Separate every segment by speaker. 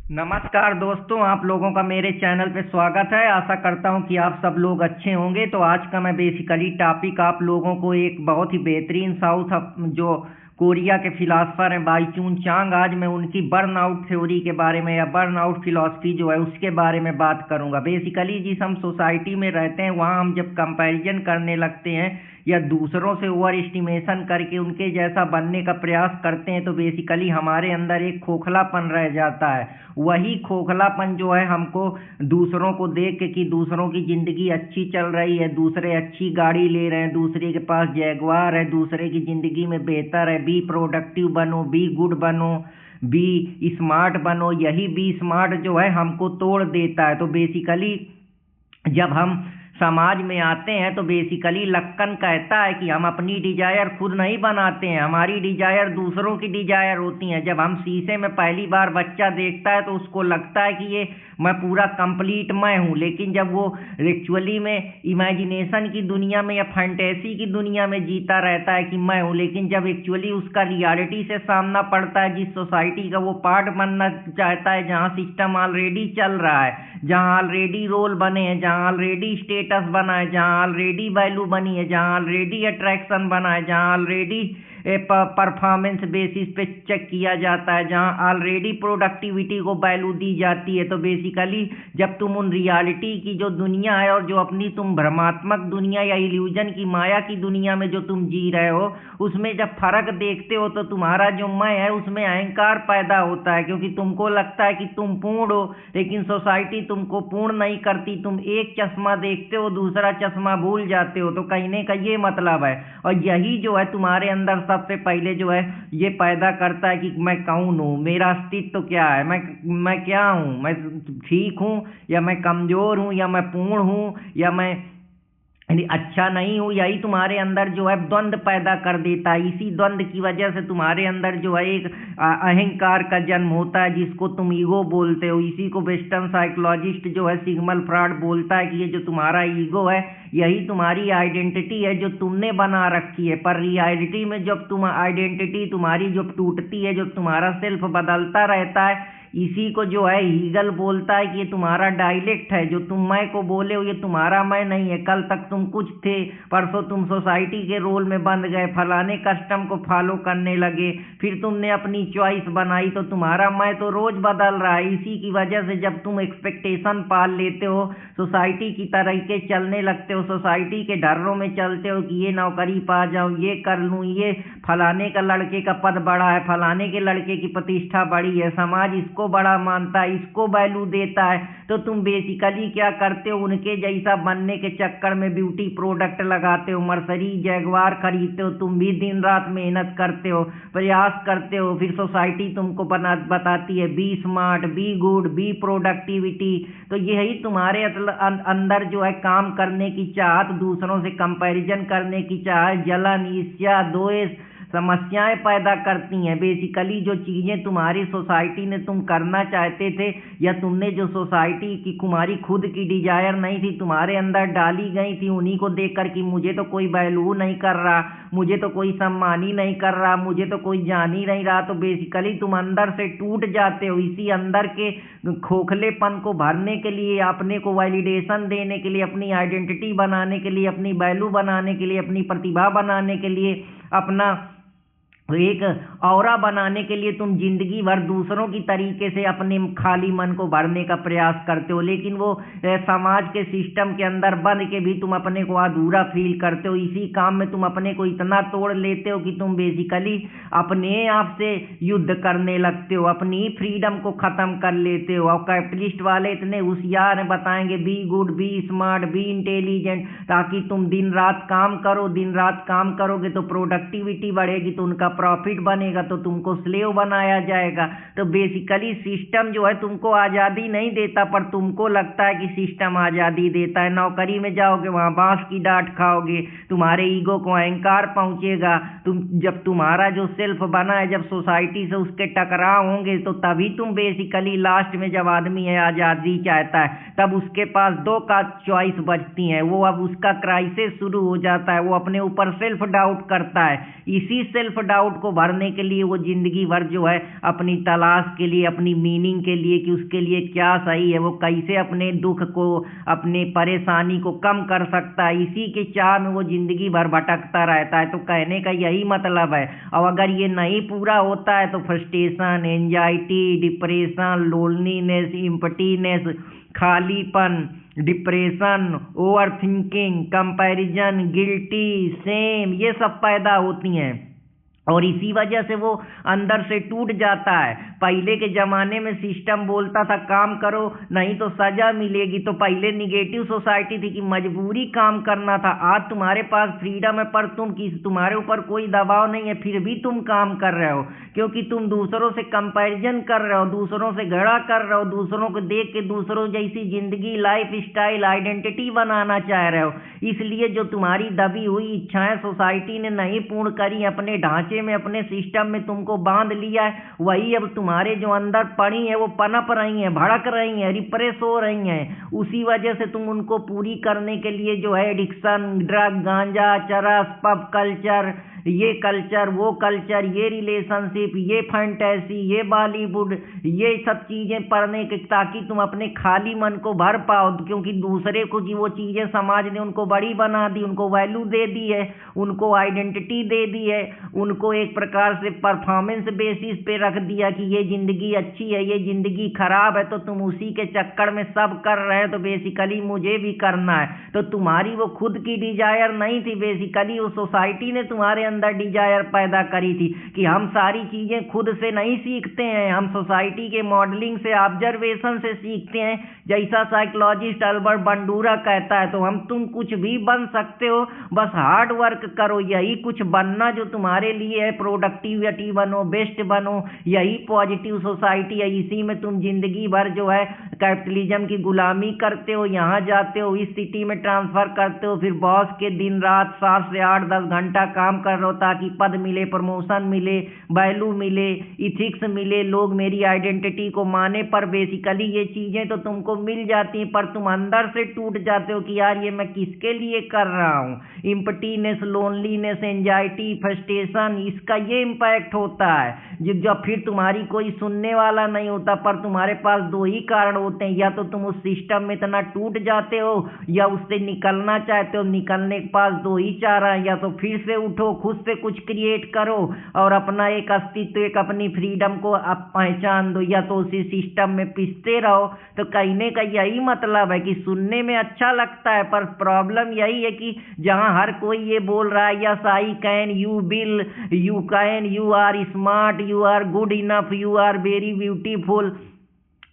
Speaker 1: नमस्कार दोस्तों, आप लोगों का मेरे चैनल पे स्वागत है। आशा करता हूँ कि आप सब लोग अच्छे होंगे। तो आज का मैं बेसिकली टॉपिक आप लोगों को एक बहुत ही बेहतरीन जो कोरिया के फिलासफर हैं बाई चून चांग, आज मैं उनकी बर्नआउट थ्योरी के बारे में या बर्नआउट फिलॉसफी जो है उसके बारे में बात करूंगा। बेसिकली जिस हम सोसाइटी में रहते हैं वहाँ हम जब कंपैरिजन करने लगते हैं या दूसरों से ओवर एस्टिमेशन करके उनके जैसा बनने का प्रयास करते हैं तो बेसिकली हमारे अंदर एक खोखलापन रह जाता है। वही खोखलापन जो है हमको दूसरों को देख के कि दूसरों की ज़िंदगी अच्छी चल रही है, दूसरे अच्छी गाड़ी ले रहे हैं, दूसरे के पास जैगवार है, दूसरे की ज़िंदगी में बेहतर है। बी प्रोडक्टिव बनो, बी गुड बनो, बी स्मार्ट बनो। यही बी स्मार्ट जो है हमको तोड़ देता है। तो बेसिकली जब हम समाज में आते हैं तो बेसिकली लक्कन कहता है कि हम अपनी डिजायर खुद नहीं बनाते हैं, हमारी डिजायर दूसरों की डिजायर होती हैं। जब हम शीशे में पहली बार बच्चा देखता है तो उसको लगता है कि ये मैं पूरा कंप्लीट मैं हूँ, लेकिन जब वो एक्चुअली में इमेजिनेशन की दुनिया में या फैंटेसी की दुनिया में जीता रहता है कि मैं हूँ, लेकिन जब एक्चुअली उसका रियलिटी से सामना पड़ता है, जिस सोसाइटी का वो पार्ट बनना चाहता है, जहाँ सिस्टम ऑलरेडी चल रहा है, जहाँ ऑलरेडी रोल बने हैं, जहाँ ऑलरेडी स्टेटस बना है, जहाँ ऑलरेडी वैल्यू बनी है, जहाँ ऑलरेडी अट्रैक्शन बना है, जहाँ ऑलरेडी परफॉर्मेंस बेसिस पे चेक किया जाता है, जहाँ ऑलरेडी प्रोडक्टिविटी को वैल्यू दी जाती है। तो बेसिकली जब तुम उन रियलिटी की जो दुनिया है और जो अपनी तुम भ्रमात्मक दुनिया या इल्यूजन की माया की दुनिया में जो तुम जी रहे हो उसमें जब फर्क देखते हो तो तुम्हारा जो मैं है उसमें अहंकार पैदा होता है, क्योंकि तुमको लगता है कि तुम पूर्ण हो, लेकिन सोसाइटी तुमको पूर्ण नहीं करती। तुम एक चश्मा देखते हो, दूसरा चश्मा भूल जाते हो। तो कहने का ये मतलब है, और यही जो है तुम्हारे अंदर सबसे पहले जो है ये पैदा करता है कि मैं कौन हूँ, मेरा अस्तित्व क्या है, मैं क्या हूँ, मैं ठीक हूँ या मैं कमजोर हूँ, या मैं पूर्ण हूँ या मैं अच्छा नहीं हूँ। यही तुम्हारे अंदर जो है द्वंद्व पैदा कर देता है। इसी द्वंद्व की वजह से तुम्हारे अंदर जो है एक अहंकार का जन्म होता है, जिसको तुम ईगो बोलते हो। इसी को वेस्टर्न साइकोलॉजिस्ट जो है सिग्मंड फ्रॉइड बोलता है कि ये जो तुम्हारा ईगो है यही तुम्हारी आइडेंटिटी है जो तुमने बना रखी है। पर रियलिटी में जब तुम आइडेंटिटी तुम्हारी जब टूटती है, जब तुम्हारा सेल्फ बदलता रहता है, इसी को जो है हीगल बोलता है कि ये तुम्हारा डायलेक्ट है। जो तुम मैं को बोले हो ये तुम्हारा मैं नहीं है। कल तक तुम कुछ थे, परसों तुम सोसाइटी के रोल में बंध गए, फलाने कस्टम को फॉलो करने लगे, फिर तुमने अपनी चॉइस बनाई, तो तुम्हारा मैं तो रोज बदल रहा है। इसी की वजह से जब तुम एक्सपेक्टेशन पाल लेते हो, सोसाइटी की तरीके चलने लगते हो, सोसाइटी के डरों में चलते हो कि ये नौकरी पा जाऊं, ये कर लूं, ये फलाने का लड़के का पद बढ़ा है, फलाने के लड़के की प्रतिष्ठा बढ़ी है, समाज इसको बड़ा मानता है, इसको वैल्यू देता है, तो तुम बेसिकली क्या करते हो, उनके जैसा बनने के चक्कर में ब्यूटी प्रोडक्ट लगाते हो, मर्सरीज जैगवार खरीदते हो, तुम भी दिन रात मेहनत करते हो, प्रयास करते हो, फिर सोसाइटी तुमको बताती है be smart, be good, be productivity. तो यही तुम्हारे अंदर जो है काम करने की चाहत, दूसरों से कंपैरिजन करने की चाहत, जलन, ईर्ष्या, द्वेष समस्याएं पैदा करती हैं। बेसिकली जो चीज़ें तुम्हारी सोसाइटी ने तुम करना चाहते थे, या तुमने जो सोसाइटी की तुम्हारी खुद की डिजायर नहीं थी तुम्हारे अंदर डाली गई थी, उन्हीं को देखकर कि मुझे तो कोई वैल्यू नहीं कर रहा, मुझे तो कोई सम्मान ही नहीं कर रहा, मुझे तो कोई जान ही नहीं रहा, तो बेसिकली तुम अंदर से टूट जाते हो। इसी अंदर के खोखलेपन को भरने के लिए, अपने को वैलिडेशन देने के लिए, अपनी आइडेंटिटी बनाने के लिए, अपनी वैल्यू बनाने के लिए, अपनी प्रतिभा बनाने के लिए, अपना एक औरा बनाने के लिए तुम जिंदगी भर दूसरों की तरीके से अपने खाली मन को भरने का प्रयास करते हो, लेकिन वो समाज के सिस्टम के अंदर बंद के भी तुम अपने को अधूरा फील करते हो। इसी काम में तुम अपने को इतना तोड़ लेते हो कि तुम बेसिकली अपने आप से युद्ध करने लगते हो, अपनी फ्रीडम को खत्म कर लेते हो। और कैपिटलिस्ट वाले इतने होशियार हैं, बताएंगे be good, be smart, be intelligent, ताकि तुम दिन रात काम करो। दिन रात काम करोगे तो प्रोडक्टिविटी बढ़ेगी, तो उनका प्रॉफिट बनेगा, तो तुमको स्लेव बनाया जाएगा। तो बेसिकली सिस्टम जो है तुमको आज़ादी नहीं देता, पर तुमको लगता है कि सिस्टम आज़ादी देता है। नौकरी में जाओगे वहाँ बांस की डांट खाओगे, तुम्हारे ईगो को अहंकार पहुँचेगा। जब तुम्हारा जो सेल्फ बना है, जब सोसाइटी से उसके टकराव होंगे, तो तभी तुम बेसिकली लास्ट में जब आदमी है आज़ादी चाहता है, तब उसके पास दो का चॉइस बचती हैं। वो अब उसका क्राइसिस शुरू हो जाता है, वो अपने ऊपर सेल्फ डाउट करता है। इसी सेल्फ डाउट डाउट को भरने के लिए वो जिंदगी भर जो है अपनी तलाश के लिए, अपनी मीनिंग के लिए कि उसके लिए क्या सही है, वो कैसे अपने दुख को, अपने परेशानी को कम कर सकता है, इसी के चाह में वो जिंदगी भर भटकता रहता है। तो कहने का यही मतलब है। और अगर ये नहीं पूरा होता है तो फ्रस्ट्रेशन, एंजाइटी, डिप्रेशन, लोनलीनेस, इम्पटीनेस, खालीपन, depression, over thinking, comparison, guilty, same, ये सब पैदा होती हैं और इसी वजह से वो अंदर से टूट जाता है। पहले के ज़माने में सिस्टम बोलता था काम करो नहीं तो सज़ा मिलेगी, तो पहले निगेटिव सोसाइटी थी कि मजबूरी काम करना था। आज तुम्हारे पास फ्रीडम है पर तुम्हारे ऊपर कोई दबाव नहीं है, फिर भी तुम काम कर रहे हो क्योंकि तुम दूसरों से कंपैरिजन कर रहे हो, दूसरों से घड़ा कर रहे हो, दूसरों को देख के दूसरों जैसी जिंदगी, लाइफ स्टाइल, आइडेंटिटी बनाना चाह रहे हो। इसलिए जो तुम्हारी दबी हुई इच्छाएं सोसाइटी ने नहीं पूर्ण करी, अपने ढांचे में, अपने सिस्टम में तुमको बांध लिया है, वही अब तुम्हारे जो अंदर पड़ी है वो पनप रही हैं, भड़क रही हैं, रिप्रेस हो रही हैं। उसी वजह से तुम उनको पूरी करने के लिए जो है एडिक्शन, ड्रग, गांजा, चरस, पब कल्चर, ये कल्चर, वो कल्चर, ये रिलेशनशिप, ये फैंटेसी, ये बॉलीवुड, ये सब चीज़ें पढ़ने के ताकि तुम अपने खाली मन को भर पाओ। क्योंकि दूसरे को जी वो चीज़ें समाज ने उनको बड़ी बना दी, उनको वैल्यू दे दी है, उनको आइडेंटिटी दे दी है, उनको एक प्रकार से परफॉर्मेंस बेसिस पे रख दिया कि ये ज़िंदगी अच्छी है, ये ज़िंदगी खराब है, तो तुम उसी के चक्कर में सब कर रहे हो। तो बेसिकली मुझे भी करना है। तो तुम्हारी वो खुद की डिजायर नहीं थी, बेसिकली वो सोसाइटी ने तुम्हारे अंदर डिजायर पैदा करी थी कि हम सारी चीजें खुद से नहीं सीखते हैं, हम सोसाइटी के मॉडलिंग से, ऑब्जर्वेशन से सीखते हैं। जैसा साइकोलॉजिस्ट अल्बर्ट बंडूरा कहता है, तो तुम कुछ भी बन सकते हो, बस हार्ड वर्क करो। यही कुछ बनना जो तुम्हारे लिए है, प्रोडक्टिविटी बनो, बेस्ट बनो, यही पॉजिटिव सोसाइटी है। इसी में तुम जिंदगी भर जो है कैपिटलिज्म की गुलामी करते हो, यहाँ जाते हो, इस सिटी में ट्रांसफर करते हो, फिर बॉस के दिन रात 7 से 8-10 घंटा काम कर रहे हो ताकि पद मिले, प्रमोशन मिले, वैल्यू मिले, इथिक्स मिले, लोग मेरी आइडेंटिटी को माने। पर बेसिकली ये चीजें तो तुमको मिल जाती हैं, पर तुम अंदर से टूट जाते हो कि यार ये मैं किसके लिए कर रहा हूँ। इम्पटीनेस, लोनलीनेस, एंजाइटी, फ्रस्ट्रेशन, इसका ये इम्पैक्ट होता है जब फिर तुम्हारी कोई सुनने वाला नहीं होता। पर तुम्हारे पास दो ही कारण होते हैं, या तो तुम उस सिस्टम में इतना टूट जाते हो या उससे निकलना चाहते हो। निकलने के पास दो ही चारा है, या तो फिर से उठो, खुद से कुछ क्रिएट करो और अपना एक अस्तित्व, एक अपनी फ्रीडम को आप पहचान दो, या तो उसी सिस्टम में पिसते रहो। तो कहने का यही मतलब है कि सुनने में अच्छा लगता है, पर प्रॉब्लम यही है कि जहां हर कोई ये बोल रहा है yes I can, you will, you can, you are smart, you are good enough, you are very beautiful,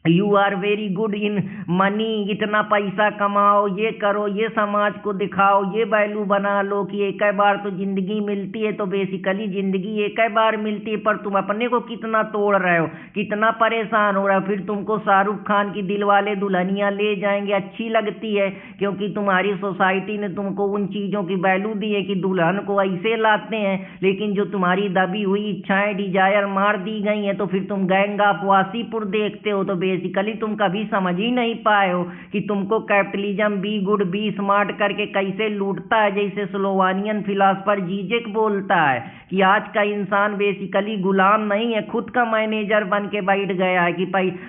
Speaker 1: you are very good in money, इतना पैसा कमाओ, ये करो, ये समाज को दिखाओ, ये वैल्यू बना लो कि एक ही बार तो जिंदगी मिलती है। तो बेसिकली जिंदगी एक ही बार मिलती है, पर तुम अपने को कितना तोड़ रहे हो, कितना परेशान हो रहा है। फिर तुमको शाहरुख खान की दिलवाले दुल्हनिया ले जाएंगे अच्छी लगती है, क्योंकि तुम्हारी सोसाइटी ने तुमको उन चीज़ों की वैल्यू दी है कि दुल्हन को ऐसे लाते हैं। लेकिन जो तुम्हारी दबी हुई इच्छाएं, डिजायर मार दी गई हैं, तो फिर तुम गैंग ऑफ वासीपुर देखते हो। तो बेसिकली तुम कभी समझ ही नहीं पाए हो कि तुमको capitalism be good be smart करके कैसे लूटता है। जैसे स्लोवानियन फिलासफर जीजेक बोलता है कि आज का इंसान बेसिकली गुलाम नहीं है, खुद का मैनेजर बन के बैठ गया है कि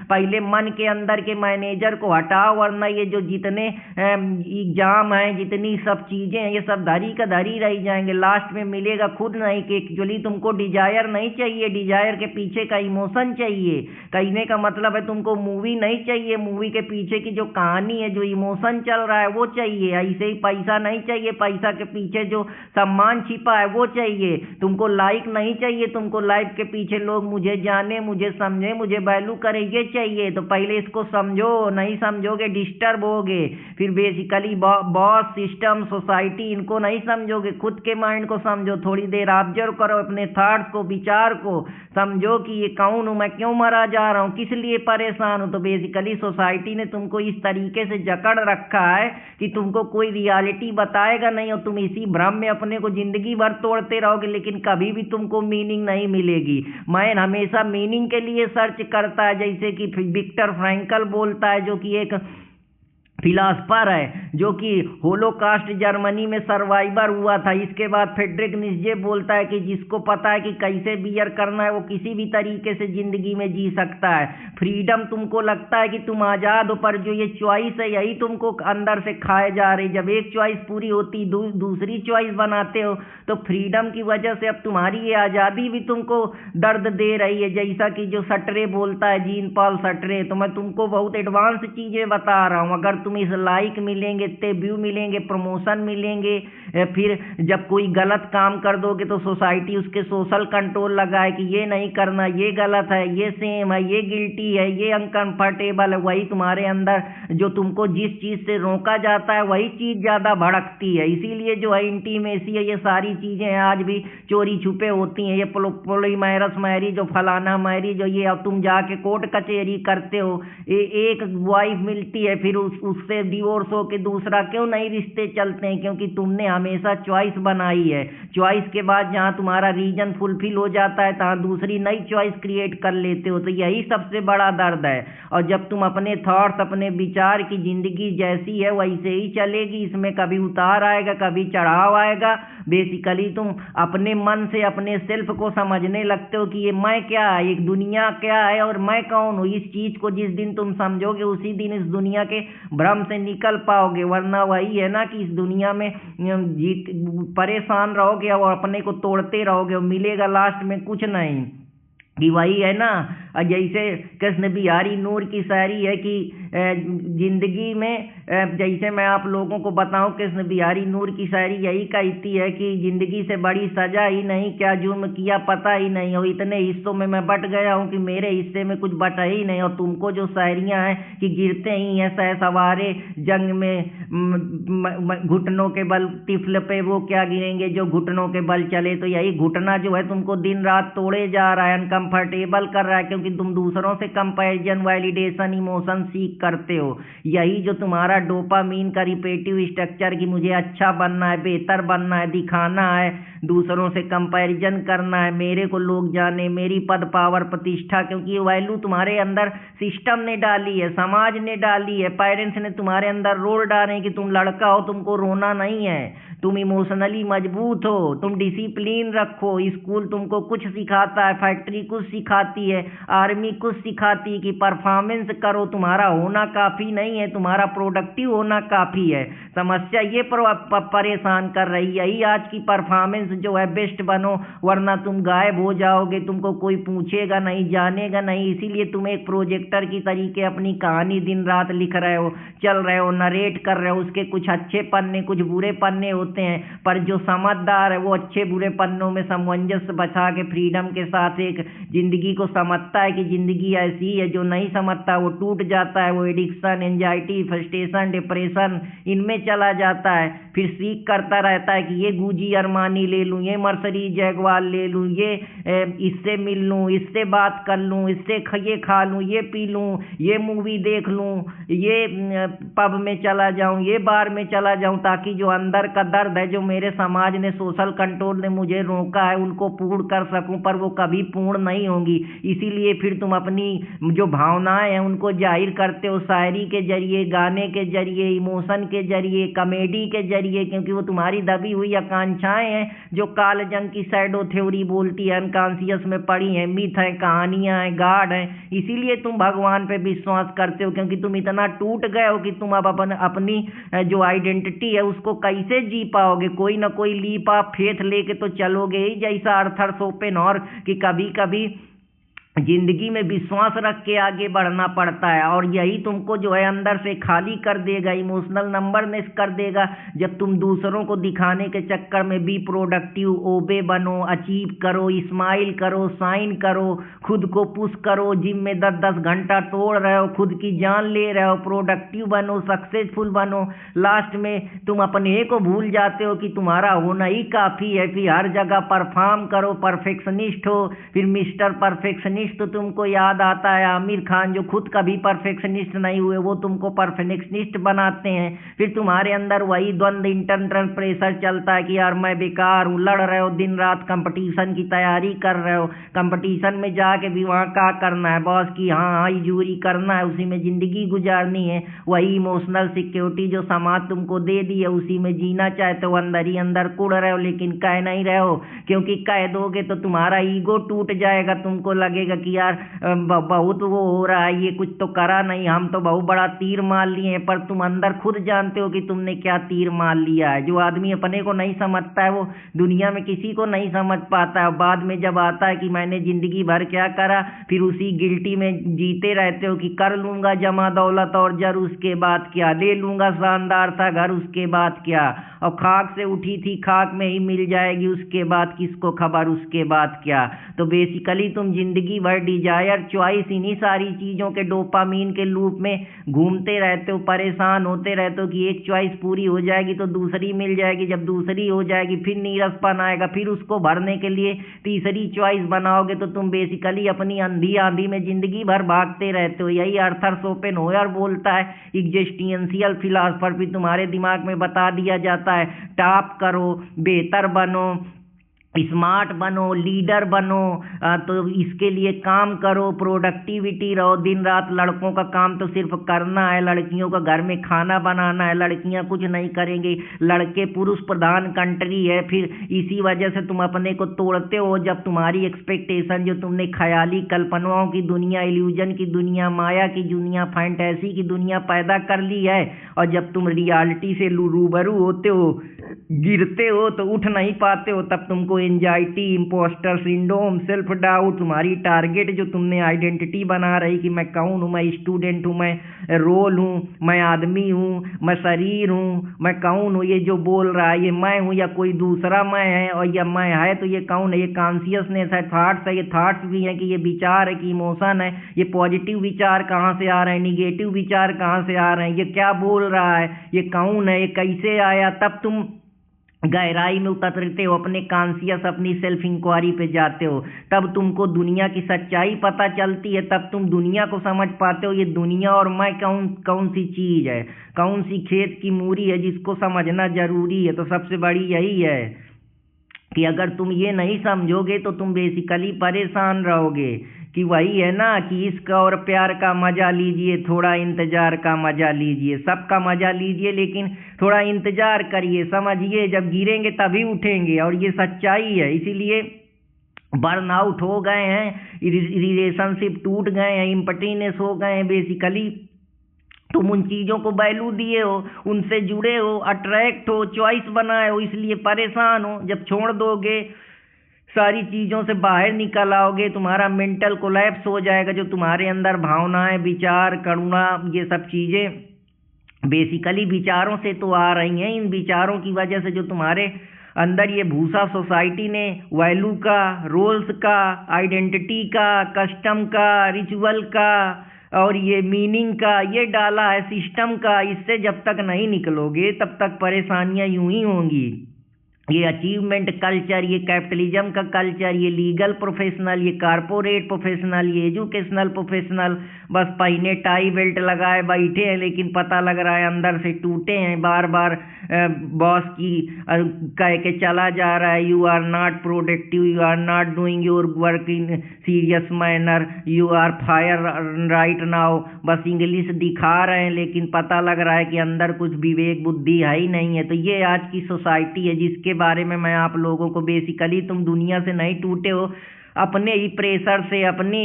Speaker 1: पहले मन के अंदर के मैनेजर को हटाओ, वरना ये जो जितने एग्जाम हैं, जितनी सब चीजें हैं, ये सब धरी का धरी रह जाएंगे। लास्ट में मिलेगा खुद नहीं कि एक्चुअली तुमको डिजायर नहीं चाहिए, डिजायर के पीछे का इमोशन चाहिए। कहने का मतलब है तुमको मूवी नहीं चाहिए, मूवी के पीछे की जो कहानी है, जो इमोशन चल रहा है वो चाहिए। ऐसे ही पैसा नहीं चाहिए, पैसा के पीछे जो सम्मान छिपा है वो चाहिए। तुमको लाइक नहीं चाहिए, तुमको लाइक के पीछे लोग मुझे जाने, मुझे समझे, मुझे वैल्यू करे, ये चाहिए। तो पहले इसको समझो, नहीं समझोगे डिस्टर्ब होगे। फिर बेसिकली बॉस, सिस्टम, सोसाइटी, इनको नहीं समझोगे, खुद के माइंड को समझो। थोड़ी देर ऑब्जर्व करो अपने थॉट्स को, विचार को, समझो कि ये कौन हूँ मैं, क्यों मरा जा रहा हूँ, किस लिए परेशान हूँ। तो बेसिकली सोसाइटी ने तुमको इस तरीके से जकड़ रखा है कि तुमको कोई रियलिटी बताएगा नहीं और तुम इसी भ्रम में अपने को जिंदगी भर तोड़ते रहोगे, लेकिन कभी भी तुमको मीनिंग नहीं मिलेगी। मैं हमेशा मीनिंग के लिए सर्च करता है, जैसे कि विक्टर फ्रैंकल बोलता है, जो कि एक फिलासफर है जो कि होलोकास्ट जर्मनी में सर्वाइवर हुआ था। इसके बाद फ्रेडरिक नीत्शे बोलता है कि जिसको पता है कि कैसे बियर करना है वो किसी भी तरीके से जिंदगी में जी सकता है। फ्रीडम तुमको लगता है कि तुम आज़ाद हो, पर जो ये चॉइस है यही तुमको अंदर से खाए जा रही। जब एक चॉइस पूरी होती दूसरी चॉइस बनाते हो तो फ्रीडम की वजह से अब तुम्हारी ये आज़ादी भी तुमको दर्द दे रही है। जैसा कि जो सटरे बोलता है, जीन पॉल सटरे, तो मैं तुमको बहुत एडवांस चीज़ें बता रहा हूँ। अगर तुम इस लाइक मिलेंगे, इतने व्यू मिलेंगे, प्रमोशन मिलेंगे, फिर जब कोई गलत काम कर दोगे तो सोसाइटी उसके सोशल कंट्रोल लगाए कि ये नहीं करना, ये गलत है, ये सेम है, ये गिल्टी है, ये अनकंफर्टेबल है, वही तुम्हारे अंदर जो तुमको जिस चीज़ से रोका जाता है वही चीज़ ज़्यादा भड़कती है। इसीलिए जो है इंटीमेसी है, ये सारी चीज़ें आज भी चोरी छुपे होती हैं। ये पोलीमैरस मैरिज, जो फलाना मैरिज, जो ये अब तुम जाके कोर्ट कचहरी करते हो, एक वाइफ मिलती है फिर उससे डिवोर्स हो के दूसरा, क्यों नहीं रिश्ते चलते हैं? क्योंकि तुमने हमेशा चॉइस बनाई है। चॉइस के बाद जहाँ तुम्हारा रीजन फुलफिल हो जाता है तहाँ दूसरी नई चॉइस क्रिएट कर लेते हो। तो यही सबसे बड़ा दर्द है। और जब तुम अपने थॉट्स, अपने विचार की जिंदगी जैसी है वैसे ही चलेगी, इसमें कभी उतार आएगा कभी चढ़ाव आएगा। बेसिकली तुम अपने मन से अपने सेल्फ को समझने लगते हो कि ये मैं क्या है, एक दुनिया क्या है और मैं कौन हूँ। इस चीज को जिस दिन तुम समझोगे उसी दिन इस दुनिया के भ्रम से निकल पाओगे। वरना वही है ना कि इस दुनिया में परेशान रहोगे और अपने को तोड़ते रहोगे और मिलेगा लास्ट में कुछ नहीं। कि वही है ना, जैसे कृष्ण बिहारी नूर की शायरी है कि जिंदगी में, जैसे मैं आप लोगों को बताऊं, कृष्ण बिहारी नूर की शायरी यही कहती है कि जिंदगी से बड़ी सजा ही नहीं, क्या जुर्म किया पता ही नहीं, और इतने हिस्सों में मैं बट गया हूं कि मेरे हिस्से में कुछ बटा ही नहीं। और तुमको जो शायरियां हैं कि गिरते ही हैं सह सवारे जंग में घुटनों के बल तिफल पे वो क्या गिरेंगे जो घुटनों के बल चले। तो यही घुटना जो है तुमको दिन रात तोड़े जा रहा है, अनकंफर्टेबल कर रहा है, क्योंकि तुम दूसरों से कंपैरिजन, वैलिडेशन, इमोशन सीख करते हो। यही जो तुम्हारा डोपामीन का रिपीटिव स्ट्रक्चर कि मुझे अच्छा बनना है, बेहतर बनना है, दिखाना है, दूसरों से कंपैरिजन करना है, मेरे को लोग जाने, मेरी पद पावर प्रतिष्ठा, क्योंकि ये वैल्यू तुम्हारे अंदर सिस्टम ने डाली है, समाज ने डाली है, पेरेंट्स ने तुम्हारे अंदर रोल डाले कि तुम लड़का हो, तुमको रोना नहीं है, तुम इमोशनली मजबूत हो, तुम डिसिप्लिन रखो। स्कूल तुमको कुछ सिखाता है, फैक्ट्री कुछ सिखाती है, आर्मी कुछ सिखाती है कि परफॉर्मेंस करो, तुम्हारा होना काफ़ी नहीं है, तुम्हारा प्रोडक्टिव होना काफ़ी है। समस्या ये परेशान कर रही है, यही आज की परफॉर्मेंस जो है बेस्ट बनो, वरना तुम गायब हो जाओगे, तुमको कोई पूछेगा नहीं, जानेगा नहीं। इसीलिए तुम एक प्रोजेक्टर की तरीके अपनी कहानी दिन रात लिख रहे हो, चल रहे हो, नरेट कर रहे हो, उसके कुछ अच्छे पन्ने कुछ बुरे पन्ने होते हैं, पर जो समझदार है वो अच्छे बुरे पन्नों में सामंजस्य बचा के फ्रीडम के साथ एक जिंदगी को समझता है कि जिंदगी ऐसी है। जो नहीं समझता वो टूट जाता है, वो एडिक्शन, एंजाइटी, फ्रस्ट्रेशन, डिप्रेशन इनमें चला जाता है। फिर सीख करता रहता है कि ये गूजी अरमानी ले लूँ, ये मर्सडीज जैगवार ले लूँ, ये इससे मिल लूँ, इससे बात कर लूँ, इससे ये खा लूँ, ये पी लूँ, ये मूवी देख लूँ, ये पब में चला जाऊँ, ये बार में चला जाऊँ, ताकि जो अंदर का दर्द है, जो मेरे समाज ने, सोशल कंट्रोल ने मुझे रोका है, उनको पूर्ण कर सकूं, पर वो कभी पूर्ण नहीं होंगी। इसीलिए फिर तुम अपनी जो भावनाएं हैं उनको जाहिर करते हो शायरी के जरिए, गाने के जरिए, इमोशन के जरिए, कॉमेडी के जरिए, क्योंकि वो तुम्हारी दबी हुई आकांक्षाएं हैं जो काल जंग की शैडो थ्योरी बोलती है, अनकॉन्शियस में पड़ी है, मिथ है, कहानियां हैं, गाड है। इसीलिए तुम भगवान पे विश्वास करते हो, क्योंकि तुम इतना टूट गए हो कि तुम अब अपनी जो आइडेंटिटी है उसको कैसे जी पाओगे। कोई ना कोई लीप ऑफ फेथ लेके तो चलोगे ही, जैसा अर्थर शोपेनहॉर कि कभी कभी जिंदगी में विश्वास रख के आगे बढ़ना पड़ता है। और यही तुमको जो है अंदर से खाली कर देगा, इमोशनल नंबरनेस कर देगा। जब तुम दूसरों को दिखाने के चक्कर में बी प्रोडक्टिव, ओबे बनो, अचीव करो, स्माइल करो, साइन करो, खुद को पुश करो, जिम में 10-10 घंटा तोड़ रहे हो, खुद की जान ले रहे हो, प्रोडक्टिव बनो, सक्सेसफुल बनो, लास्ट में तुम अपने को भूल जाते हो कि तुम्हारा होना ही काफ़ी है। फिर हर जगह परफॉर्म करो, परफेक्शनिस्ट हो, फिर मिस्टर परफेक्शनिस्ट परफेक्शनिस्ट तो तुमको याद आता है आमिर खान, जो खुद कभी परफेक्शनिस्ट नहीं हुए, वो तुमको परफेक्शनिस्ट बनाते हैं। फिर तुम्हारे अंदर वही द्वंद्व, इंटरनल प्रेशर चलता है कि यार मैं बेकार हूँ, लड़ रहे हो दिन रात, कंपटीशन की तैयारी कर रहे हो, कंपटीशन में जाके भी वहाँ क्या करना है, बॉस की हाँ हाई जूरी करना है, उसी में ज़िंदगी गुजारनी है। वही इमोशनल सिक्योरिटी जो समाज तुमको दे दी है, उसी में जीना चाहते हो, अंदर ही अंदर कुड़ रहे हो, लेकिन कह नहीं रहे हो, क्योंकि कह दोगे तो तुम्हारा ईगो टूट जाएगा। तुमको लगेगा कि यार बहुत वो हो रहा है, ये कुछ तो करा नहीं, हम तो बहुत बड़ा तीर मार लिए हैं। पर तुम अंदर खुद जानते हो कि तुमने क्या तीर मार लिया है। जो आदमी अपने को नहीं समझता है, वो दुनिया में किसी को नहीं समझ पाता है। बाद में जब आता है कि मैंने जिंदगी भर क्या करा, फिर उसी गिल्टी में जीते रहते हो कि कर लूंगा जमा दौलत और जर, उसके बाद क्या, ले लूंगा शानदार सा घर, उसके बाद क्या, और खाक से उठी थी खाक में ही मिल जाएगी, उसके बाद किसको खबर, उसके बाद क्या। तो बेसिकली तुम जिंदगी भर डिजायर, चॉइस, इन्हीं सारी चीज़ों के डोपामीन के लूप में घूमते रहते हो, परेशान होते रहते हो कि एक चॉइस पूरी हो जाएगी तो दूसरी मिल जाएगी, जब दूसरी हो जाएगी फिर नीरसपन आएगा, फिर उसको भरने के लिए तीसरी चॉइस बनाओगे, तो तुम बेसिकली अपनी अंधी आंधी में जिंदगी भर भागते रहते हो। यही आर्थर शोपेनहायर बोलता है, एग्जिस्टेंशियल फिलॉसफर भी तुम्हारे दिमाग में बता दिया जाता है, टॉप करो, बेहतर बनो, स्मार्ट बनो, लीडर बनो, तो इसके लिए काम करो, प्रोडक्टिविटी रहो, दिन रात। लड़कों का काम तो सिर्फ करना है, लड़कियों का घर में खाना बनाना है, लड़कियां कुछ नहीं करेंगी, लड़के पुरुष प्रधान कंट्री है। फिर इसी वजह से तुम अपने को तोड़ते हो, जब तुम्हारी एक्सपेक्टेशन, जो तुमने ख्याली कल्पनाओं की दुनिया, इल्यूजन की दुनिया, माया की दुनिया, फैंटेसी की दुनिया पैदा कर ली है, और जब तुम रियलिटी से रूबरू होते हो, गिरते हो तो उठ नहीं पाते हो, तब तुमको anxiety, impostor syndrome, self doubt, तुम्हारी टारगेट जो तुमने आइडेंटिटी बना रही कि मैं कौन हूँ, मैं स्टूडेंट हूँ, मैं रोल हूँ, मैं आदमी हूँ, मैं शरीर हूँ, मैं कौन हूँ, ये जो बोल रहा है ये मैं हूँ या कोई दूसरा मैं है, और या मैं है तो ये कौन है, ये कॉन्शियसनेस है, थॉट्स है, ये थॉट्स भी हैं कि ये विचार है कि इमोशन है, ये पॉजिटिव विचार कहाँ से आ रहे हैं, निगेटिव विचार कहाँ से आ रहे हैं, ये क्या बोल रहा है, ये कौन है, ये कैसे आया। तब तुम गहराई में उतरते हो, अपने कॉन्शियस, अपनी सेल्फ इंक्वायरी पे जाते हो, तब तुमको दुनिया की सच्चाई पता चलती है, तब तुम दुनिया को समझ पाते हो, ये दुनिया और मैं कौन कौन सी चीज़ है, कौन सी खेत की मूरी है, जिसको समझना जरूरी है। तो सबसे बड़ी यही है कि अगर तुम ये नहीं समझोगे तो तुम बेसिकली परेशान रहोगे। कि वही है ना कि इश्क और प्यार का मजा लीजिए, थोड़ा इंतजार का मजा लीजिए, सबका मजा लीजिए लेकिन थोड़ा इंतजार करिए, समझिए जब गिरेंगे तभी उठेंगे, और ये सच्चाई है। इसीलिए बर्नआउट हो गए हैं, रिलेशनशिप टूट गए हैं, इम्पटीनेस हो गए हैं। बेसिकली तुम उन चीज़ों को वैल्यू दिए हो, उनसे जुड़े हो, अट्रैक्ट हो, चॉइस बनाए हो, इसलिए परेशान हो। जब छोड़ दोगे, सारी चीज़ों से बाहर निकल आओगे, तुम्हारा मेंटल कोलैप्स हो जाएगा। जो तुम्हारे अंदर भावनाएं, विचार, करुणा, ये सब चीज़ें बेसिकली विचारों से तो आ रही हैं। इन विचारों की वजह से जो तुम्हारे अंदर ये भूसा सोसाइटी ने वैल्यू का, रोल्स का, आइडेंटिटी का, कस्टम का, रिचुअल का और ये मीनिंग का ये डाला है, सिस्टम का, इससे जब तक नहीं निकलोगे तब तक परेशानियां यूं ही होंगी। ये अचीवमेंट कल्चर, ये कैपिटलिज्म का कल्चर, ये लीगल प्रोफेशनल, ये कारपोरेट प्रोफेशनल, ये एजुकेशनल प्रोफेशनल, बस पहने टाई बेल्ट लगाए बैठे हैं, लेकिन पता लग रहा है अंदर से टूटे हैं। बार बार बॉस की कह के चला जा रहा है, you are not productive, you are not doing your work in serious manner, you are fire right now. बस इंग्लिश दिखा रहे हैं, लेकिन पता लग रहा है कि अंदर कुछ विवेक बुद्धि है ही नहीं है। तो ये आज की सोसाइटी है जिसके बारे में मैं आप लोगों को, बेसिकली तुम दुनिया से नहीं टूटे हो, अपने ही प्रेशर से, अपनी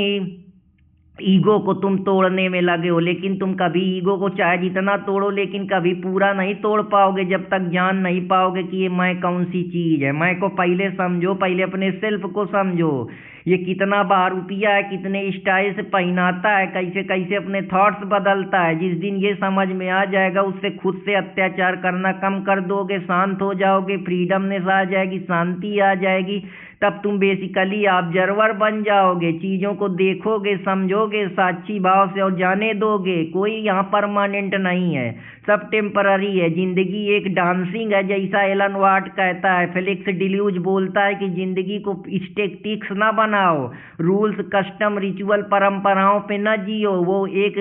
Speaker 1: ईगो को तुम तोड़ने में लगे हो। लेकिन तुम कभी ईगो को चाहे जितना तोड़ो, लेकिन कभी पूरा नहीं तोड़ पाओगे जब तक जान नहीं पाओगे कि ये मैं कौन सी चीज़ है। मैं को पहले समझो, पहले अपने सेल्फ को समझो, ये कितना बहरूपिया है, कितने स्टाइल से पहनाता है, कैसे कैसे अपने थॉट्स बदलता है। जिस दिन ये समझ में आ जाएगा, उससे खुद से अत्याचार करना कम कर दोगे, शांत हो जाओगे, फ्रीडमनेस आ जाएगी, शांति आ जाएगी, तब तुम बेसिकली ऑब्जर्वर बन जाओगे, चीज़ों को देखोगे, समझोगे साक्षी भाव से और जाने दोगे। कोई यहाँ परमानेंट नहीं है, सब टेम्पररी है। जिंदगी एक डांसिंग है, जैसा एलन वाट कहता है। फेलिक्स डिल्यूज बोलता है कि जिंदगी को स्टैटिक्स ना बनाओ, रूल्स कस्टम रिचुअल परंपराओं पे न जियो। वो एक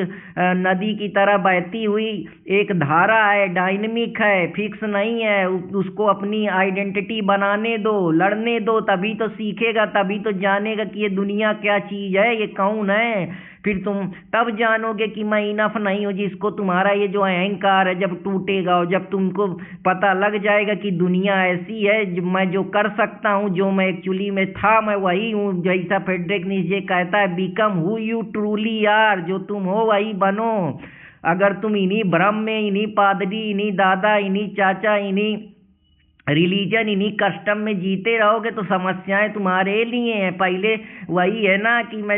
Speaker 1: नदी की तरह बहती हुई एक धारा है, डायनेमिक है, फिक्स नहीं है। उसको अपनी आइडेंटिटी बनाने दो, लड़ने दो, तभी तो सीखेगा, तभी तो जानेगा कि ये दुनिया क्या चीज़ है, ये कौन है। फिर तुम तब जानोगे कि मैं इनफ नहीं हूँ। जिसको तुम्हारा ये जो अहंकार है जब टूटेगा, और जब तुमको पता लग जाएगा कि दुनिया ऐसी है, मैं जो कर सकता हूँ, जो मैं एक्चुअली में था, मैं वही हूँ। जैसा फ्रेडरिक नीत्शे कहता है, become who you truly are, जो तुम हो वही बनो। अगर तुम इन्हीं भ्रम में, इन्हीं पादरी, इन्हीं दादा, इन्हीं चाचा, इन्हीं रिलीजन, इन्हीं कस्टम में जीते रहोगे तो समस्याएं तुम्हारे लिए हैं। पहले वही है ना कि मैं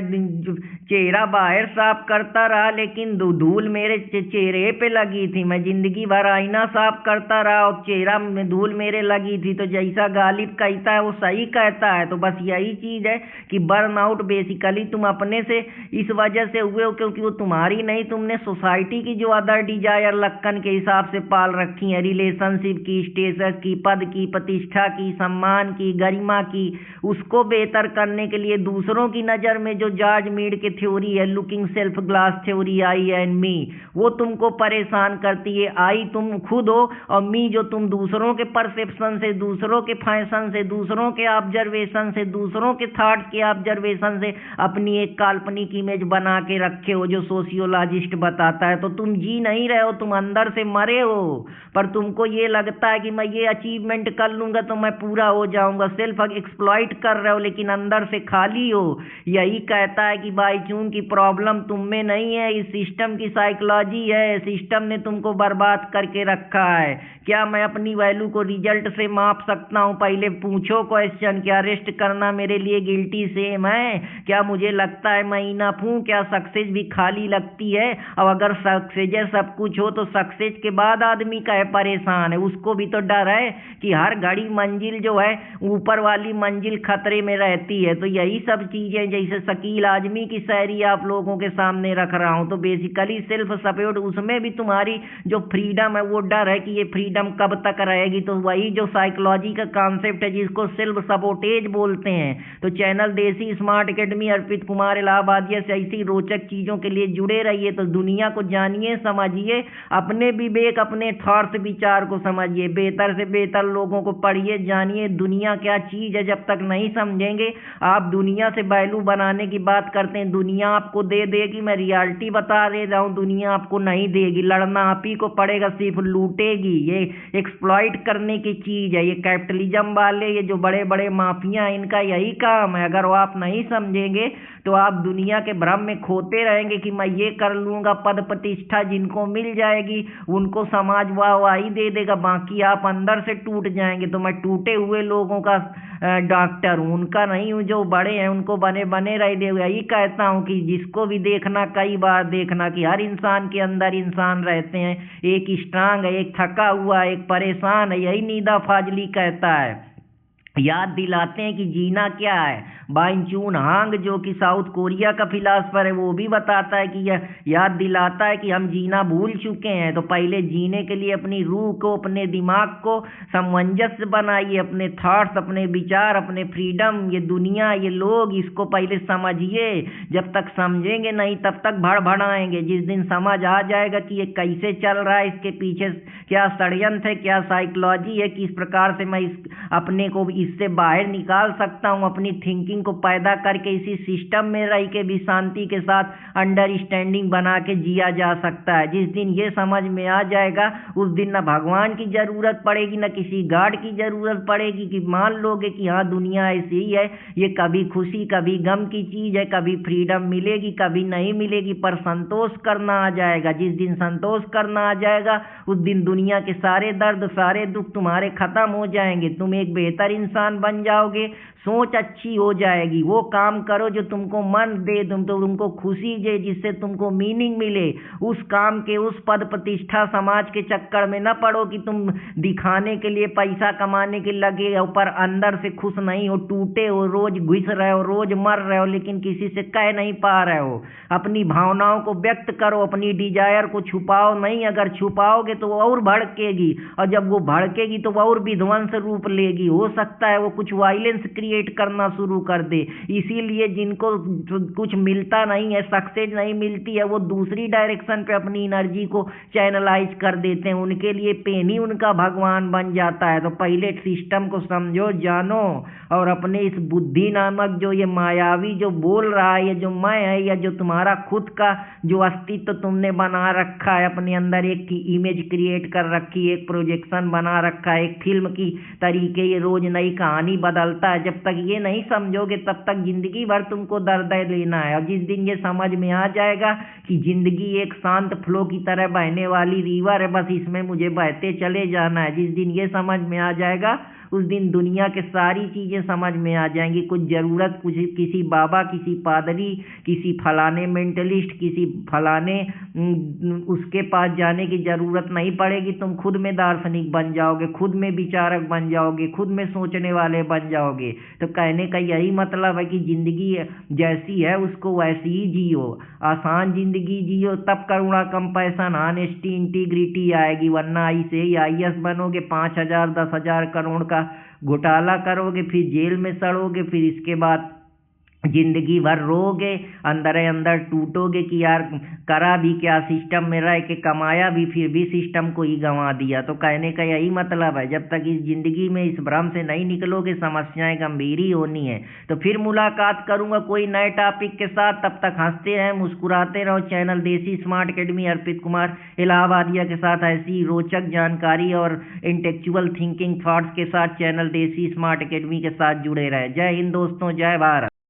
Speaker 1: चेहरा बाहर साफ करता रहा, लेकिन धूल मेरे चेहरे पे लगी थी। मैं जिंदगी भर आईना साफ करता रहा और चेहरा में धूल मेरे लगी थी। तो जैसा गालिब कहता है वो सही कहता है। तो बस यही चीज़ है कि बर्नआउट बेसिकली तुम अपने से इस वजह से हुए हो क्योंकि वो तुम्हारी नहीं, तुमने सोसाइटी की जो अदर डिजायर लक्कन के हिसाब से पाल रखी है, रिलेशनशिप की, स्टेटस की, पद की, प्रतिष्ठा की, सम्मान की, गरिमा की। उसको बेहतर करने के लिए दूसरों की नज़र में जो जॉर्ज मीड की थ्योरी है, looking self glass theory, I and me, वो तुमको परेशान करती है। आई तुम खुद हो और मी जो तुम दूसरों के परसेप्शन से, दूसरों के फैशन से, दूसरों के ऑब्जर्वेशन से, दूसरों के थॉट्स के ऑब्जर्वेशन से अपनी एक काल्पनिक इमेज बना के रखे हो जो सोशियोलॉजिस्ट बताता है। तो तुम जी नहीं रहे हो, तुम अंदर से मरे हो। पर तुमको ये लगता है कि मैं ये अचीवमेंट कर लूंगा तो मैं पूरा हो जाऊंगा। सेल्फ एक्सप्लॉइट कर रहे हो लेकिन अंदर से खाली हो। यही कहता है कि बाई चून की प्रॉब्लम तुम में नहीं है, इस सिस्टम की साइकोलॉजी है। सिस्टम ने तुमको बर्बाद करके रखा है। क्या मैं अपनी वैल्यू को रिजल्ट से माप सकता हूँ? पहले पूछो क्वेश्चन, क्या रेस्ट करना मेरे लिए गिल्टी सेम है? क्या मुझे लगता है मैं इनफ हूँ? क्या सक्सेस भी खाली लगती है? अब अगर सक्सेस सब कुछ हो तो सक्सेस के बाद आदमी का है परेशान है, उसको भी तो डर है कि हर घड़ी मंजिल जो है, ऊपर वाली मंजिल खतरे में रहती है। तो यही सब चीजें, जैसे शकील आजमी की शायरी आप लोगों के सामने रख रहा हूँ। तो बेसिकली सेल्फ सपोर्ट, उसमें भी तुम्हारी जो फ्रीडम है वो डर है कि ये फ्रीडम कब तक रहेगी। तो वही जो साइकोलॉजी का कॉन्सेप्ट है जिसको सेल्फ सपोर्टेज बोलते हैं। तो चैनल देसी स्मार्ट एकेडमी अर्पित कुमार इलाहाबादिया से ऐसी रोचक चीजों के लिए जुड़े रहिए। तो दुनिया को जानिए, समझिए, अपने विवेक, अपने थॉट्स, विचार को समझिए, बेहतर से बेहतर लोगों को पढ़िए, जानिए दुनिया क्या चीज है। जब तक नहीं समझेंगे, आप दुनिया से वैल्यू बनाने की बात करते हैं, दुनिया आपको दे देगी। मैं रियलिटी बता दे रहा हूँ, दुनिया आपको नहीं देगी। लड़ना आप ही को पड़ेगा, सिर्फ लूटेगी। ये एक्सप्लॉइट करने की चीज है। ये कैपिटलिज्म वाले, ये जो बड़े बड़े माफिया, इनका यही काम है। अगर वो आप नहीं समझेंगे तो आप दुनिया के भ्रम में खोते रहेंगे कि मैं ये कर लूंगा, पद प्रतिष्ठा जिनको मिल जाएगी उनको समाज वाहवाही दे देगा, बाकी आप अंदर से टूट जाएंगे। तो मैं टूटे हुए लोगों का डॉक्टर हूँ, उनका नहीं हूँ। जो बड़े हैं उनको बने बने रह दे। यही कहता हूँ कि जिसको भी देखना कई बार देखना कि हर इंसान के अंदर इंसान रहते हैं, एक स्ट्रांग है, एक थका हुआ है, एक परेशान है। यही नीदा फाजली कहता है। याद दिलाते हैं कि जीना क्या है। बाइन चून हांग जो कि साउथ कोरिया का फिलासफर है, वो भी बताता है कि यह याद दिलाता है कि हम जीना भूल चुके हैं। तो पहले जीने के लिए अपनी रूह को, अपने दिमाग को सामंजस्य बनाइए, अपने थॉट्स, अपने विचार, अपने फ्रीडम, ये दुनिया, ये लोग, इसको पहले समझिए। जब तक समझेंगे नहीं तब तक भड़भड़ाएंगे। जिस दिन समझ आ जाएगा कि ये कैसे चल रहा है, इसके पीछे क्या षड्यंत्र है, क्या साइकोलॉजी है, किस प्रकार से मैं अपने को इससे बाहर निकाल सकता हूँ, अपनी थिंकिंग को पैदा करके इसी सिस्टम में रह के भी शांति के साथ अंडरस्टैंडिंग बना के जिया जा सकता है। जिस दिन ये समझ में आ जाएगा उस दिन ना भगवान की जरूरत पड़ेगी, ना किसी गॉड की जरूरत पड़ेगी। कि मान लोगे कि हाँ दुनिया ऐसी ही है, ये कभी खुशी कभी गम की चीज है, कभी फ्रीडम मिलेगी कभी नहीं मिलेगी, पर संतोष करना आ जाएगा। जिस दिन संतोष करना आ जाएगा उस दिन दुनिया के सारे दर्द, सारे दुख तुम्हारे खत्म हो जाएंगे। तुम एक बेहतर इंसान बन जाओगे, सोच अच्छी हो जाएगी। वो काम करो जो तुमको मन दे, तुमको खुशी दे, जिससे तुमको मीनिंग मिले। उस काम के, उस पद प्रतिष्ठा समाज के चक्कर में न पड़ो कि तुम दिखाने के लिए, पैसा कमाने के लगे हो, पर अंदर से खुश नहीं हो, टूटे हो, रोज घुस रहे हो, रोज मर रहे हो, लेकिन किसी से कह नहीं पा रहे हो। अपनी भावनाओं को व्यक्त करो, अपनी डिजायर को छुपाओ नहीं। अगर छुपाओगे तो वो और भड़केगी, और जब वो भड़केगी तो वो और विध्वंस रूप लेगी। हो सकता है वो कुछ वायलेंस क्रिएट करना शुरू कर दे। इसीलिए जिनको कुछ मिलता नहीं है, सक्सेस नहीं मिलती है, वो दूसरी डायरेक्शन पे अपनी एनर्जी को चैनलाइज कर देते हैं। उनके लिए पेन ही उनका भगवान बन जाता है। तो पहले सिस्टम को समझो, जानो, और अपने इस बुद्धि नामक जो ये मायावी जो बोल रहा है, ये जो मैं है, या जो तुम्हारा खुद का जो अस्तित्व तुमने बना रखा है, अपने अंदर एक इमेज क्रिएट कर रखी है, एक प्रोजेक्शन बना रखा है, एक फिल्म की तरीके ये रोज नई कहानी बदलता है। जब तक ये नहीं समझोगे तब तक जिंदगी भर तुमको दर्द लेना है। और जिस दिन ये समझ में आ जाएगा कि जिंदगी एक शांत फ्लो की तरह बहने वाली रिवर है, बस इसमें मुझे बहते चले जाना है, जिस दिन ये समझ में आ जाएगा उस दिन दुनिया के सारी चीजें समझ में आ जाएंगी। कुछ जरूरत कुछ किसी बाबा, किसी पादरी, किसी फलाने मेंटलिस्ट, किसी फलाने उसके पास जाने की जरूरत नहीं पड़ेगी। तुम खुद में दार्शनिक बन जाओगे, खुद में विचारक बन जाओगे, खुद में सोचने वाले बन जाओगे। तो कहने का यही मतलब है कि जिंदगी जैसी है उसको वैसी ही जियो, आसान जिंदगी जियो, तब करुणा, कंपैशन, ऑनेस्टी, इंटीग्रिटी आएगी। वरना ऐसे ही IAS बनोगे, 5,000 10,000 करोड़ का घोटाला करोगे, फिर जेल में सड़ोगे, फिर इसके बाद जिंदगी भर रोगे, अंदर अंदर टूटोगे कि यार करा भी क्या, सिस्टम में रह के कमाया भी, फिर भी सिस्टम को ही गंवा दिया। तो कहने का यही मतलब है, जब तक इस जिंदगी में इस भ्रम से नहीं निकलोगे, समस्याएं गंभीर ही होनी है। तो फिर मुलाकात करूंगा कोई नए टॉपिक के साथ। तब तक हंसते रहें, मुस्कुराते रहो। चैनल देसी स्मार्ट अकेडमी अर्पित कुमार इलाहाबादिया के साथ ऐसी रोचक जानकारी और इंटेलेक्चुअल थिंकिंग थॉट्स के साथ चैनल देसी स्मार्ट अकेडमी के साथ जुड़े रहे। जय हिंद दोस्तों, जय भारत।